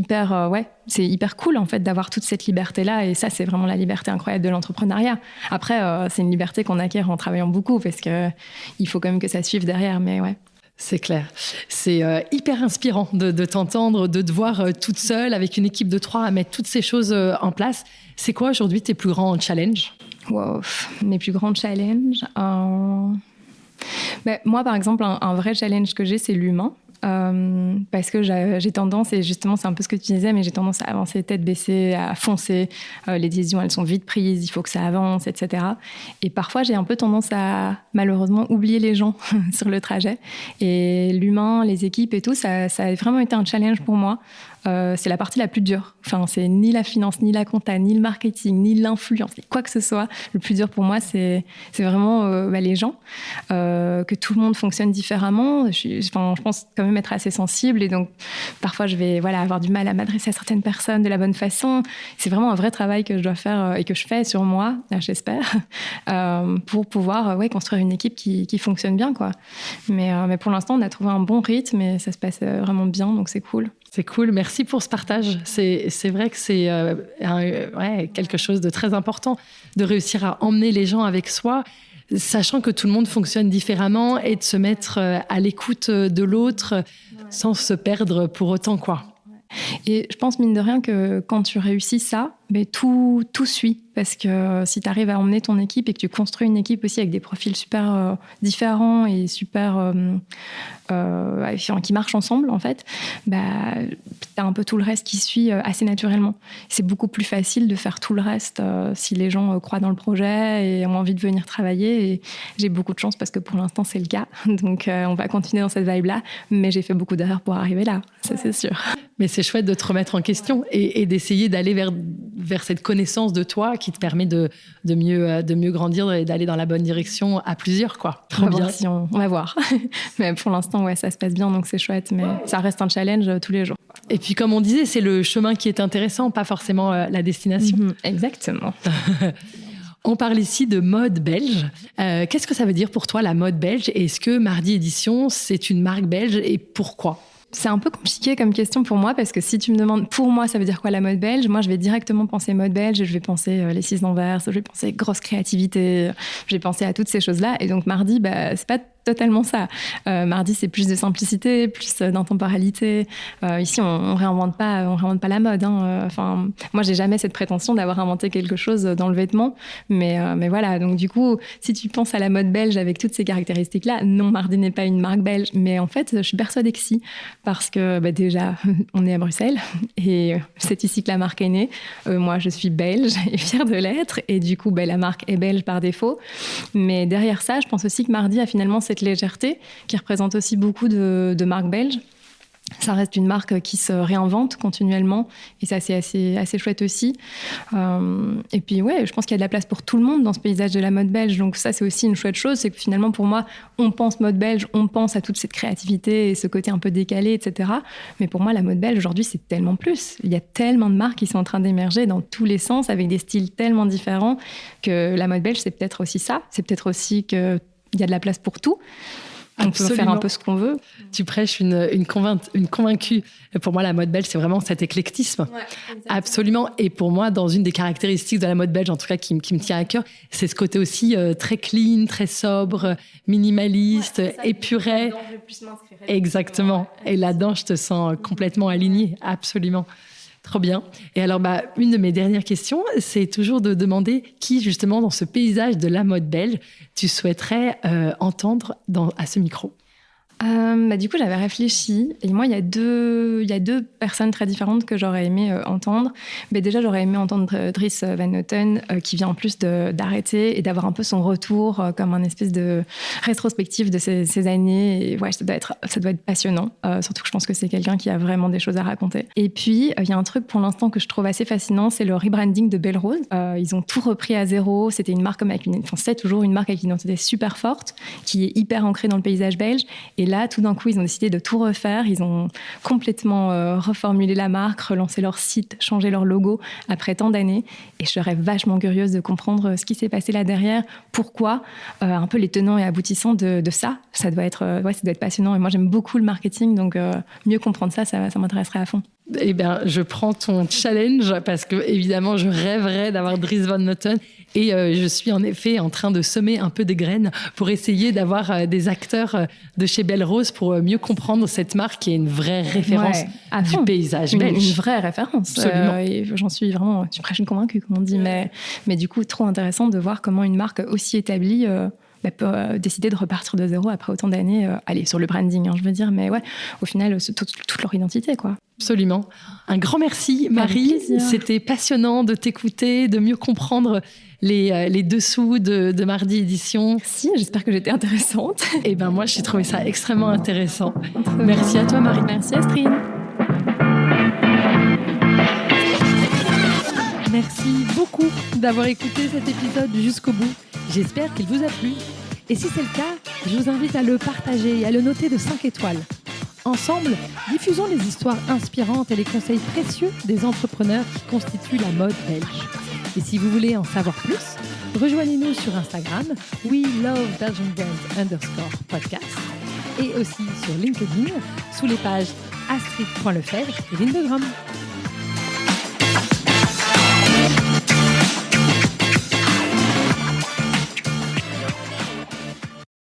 hyper cool, en fait, d'avoir toute cette liberté-là. Et ça, c'est vraiment la liberté incroyable de l'entrepreneuriat. Après, c'est une liberté qu'on acquiert en travaillant beaucoup parce qu'il faut quand même que ça suive derrière, mais ouais. C'est clair. C'est hyper inspirant de t'entendre, de te voir toute seule avec une équipe de 3 à mettre toutes ces choses en place. C'est quoi aujourd'hui tes plus grands challenges? Wow, mes plus grands challenges... moi, par exemple, un vrai challenge que j'ai, c'est l'humain. parce que j'ai tendance, et justement c'est un peu ce que tu disais, mais j'ai tendance à avancer tête baissée, à foncer. Les décisions, elles sont vite prises, il faut que ça avance, etc. Et parfois, j'ai un peu tendance à malheureusement oublier les gens sur le trajet. Et l'humain, les équipes et tout, ça a vraiment été un challenge pour moi. C'est la partie la plus dure. Enfin, c'est ni la finance, ni la compta, ni le marketing, ni l'influence, ni quoi que ce soit. Le plus dur pour moi, c'est vraiment les gens, que tout le monde fonctionne différemment. Je pense quand même être assez sensible et donc parfois je vais avoir du mal à m'adresser à certaines personnes de la bonne façon. C'est vraiment un vrai travail que je dois faire et que je fais sur moi, j'espère, pour pouvoir construire une équipe qui fonctionne bien, quoi. Mais pour l'instant, on a trouvé un bon rythme et ça se passe vraiment bien, donc c'est cool. C'est cool, merci pour ce partage. C'est vrai que c'est quelque chose de très important de réussir à emmener les gens avec soi, sachant que tout le monde fonctionne différemment et de se mettre à l'écoute de l'autre sans se perdre pour autant, quoi. Et je pense, mine de rien, que quand tu réussis ça, tout suit. Parce que si tu arrives à emmener ton équipe et que tu construis une équipe aussi avec des profils super différents et super qui marchent ensemble, en fait, tu as un peu tout le reste qui suit assez naturellement. C'est beaucoup plus facile de faire tout le reste si les gens croient dans le projet et ont envie de venir travailler. Et j'ai beaucoup de chance parce que pour l'instant, c'est le cas. Donc, on va continuer dans cette vibe-là. Mais j'ai fait beaucoup d'erreurs pour arriver là, ça c'est sûr. Mais c'est chouette de te remettre en question et d'essayer d'aller vers cette connaissance de toi qui te permet de mieux grandir et d'aller dans la bonne direction à plusieurs, quoi. Trop bien. On va voir. Mais pour l'instant, ça se passe bien, donc c'est chouette. Mais ça reste un challenge tous les jours. Et puis, comme on disait, c'est le chemin qui est intéressant, pas forcément la destination. Exactement. On parle ici de mode belge. Qu'est-ce que ça veut dire pour toi, la mode belge? Est-ce que Mardi Édition, c'est une marque belge et pourquoi? C'est un peu compliqué comme question pour moi parce que si tu me demandes pour moi ça veut dire quoi la mode belge, moi je vais directement penser mode belge, je vais penser les 6 d'Anvers, je vais penser grosse créativité, je vais penser à toutes ces choses-là et donc Mardi c'est pas totalement ça. Mardi c'est plus de simplicité, plus d'intemporalité. Ici on réinvente pas la mode. Enfin moi j'ai jamais cette prétention d'avoir inventé quelque chose dans le vêtement, mais voilà donc du coup si tu penses à la mode belge avec toutes ces caractéristiques-là, non Mardi n'est pas une marque belge, mais en fait je suis persuadée que si. Parce que déjà, on est à Bruxelles et c'est ici que la marque est née. Moi, je suis belge et fière de l'être. Et du coup, la marque est belge par défaut. Mais derrière ça, je pense aussi que Mardi a finalement cette légèreté qui représente aussi beaucoup de marques belges. Ça reste une marque qui se réinvente continuellement et ça c'est assez chouette aussi. Et puis je pense qu'il y a de la place pour tout le monde dans ce paysage de la mode belge. Donc ça c'est aussi une chouette chose, c'est que finalement pour moi on pense mode belge, on pense à toute cette créativité et ce côté un peu décalé, etc. Mais pour moi la mode belge aujourd'hui c'est tellement plus. Il y a tellement de marques qui sont en train d'émerger dans tous les sens avec des styles tellement différents que la mode belge c'est peut-être aussi ça. C'est peut-être aussi qu'il y a de la place pour tout. On peut faire un peu ce qu'on veut. Tu prêches une convaincue. Pour moi, la mode belge, c'est vraiment cet éclectisme. Ouais, absolument. Et pour moi, dans une des caractéristiques de la mode belge, en tout cas qui me tient à cœur, c'est ce côté aussi très clean, très sobre, minimaliste, épuré. Exactement. Ouais. Et là-dedans, je te sens complètement alignée. Absolument. Trop bien. Et alors, une de mes dernières questions, c'est toujours de demander qui, justement, dans ce paysage de la mode belge, tu souhaiterais entendre à ce micro. Du coup, j'avais réfléchi. Et moi, il y a deux personnes très différentes que j'aurais aimé entendre. Déjà, j'aurais aimé entendre Dries Van Noten, qui vient en plus d'arrêter et d'avoir un peu son retour comme un espèce de rétrospective de ces années. Et ça doit être passionnant. Surtout que je pense que c'est quelqu'un qui a vraiment des choses à raconter. Et puis, il y a un truc pour l'instant que je trouve assez fascinant, c'est le rebranding de Belle Rose. Ils ont tout repris à zéro. C'était une marque c'est toujours une marque avec une identité super forte, qui est hyper ancrée dans le paysage belge. Et là, tout d'un coup, ils ont décidé de tout refaire. Ils ont complètement reformulé la marque, relancé leur site, changé leur logo après tant d'années. Et je serais vachement curieuse de comprendre ce qui s'est passé là derrière. Pourquoi un peu les tenants et aboutissants de ça. Ça doit être passionnant. Et moi, j'aime beaucoup le marketing. Donc, mieux comprendre ça m'intéresserait à fond. Eh bien, je prends ton challenge parce que, évidemment, je rêverais d'avoir Dries Van Noten et je suis en effet en train de semer un peu des graines pour essayer d'avoir des acteurs de chez Belle Rose pour mieux comprendre cette marque qui est une vraie référence du paysage belge. Une vraie référence. Absolument. Et j'en suis vraiment, tu prêches une convaincue, comme on dit, mais du coup, trop intéressant de voir comment une marque aussi établie décider de repartir de zéro après autant d'années, aller sur le branding, je veux dire, mais ouais, au final, c'est toute leur identité, quoi. Absolument. Un grand merci, Marie. C'était passionnant de t'écouter, de mieux comprendre les dessous de Mardi Édition. Merci, j'espère que j'étais intéressante. Et ben moi, j'ai trouvé ça extrêmement intéressant. Merci à toi, Marie. Merci, Astrid. Merci beaucoup d'avoir écouté cet épisode jusqu'au bout. J'espère qu'il vous a plu. Et si c'est le cas, je vous invite à le partager et à le noter de 5 étoiles. Ensemble, diffusons les histoires inspirantes et les conseils précieux des entrepreneurs qui constituent la mode belge. Et si vous voulez en savoir plus, rejoignez-nous sur Instagram, WeLoveBelgianBrands_podcast et aussi sur LinkedIn sous les pages astrid.lefebvre et Lindegram.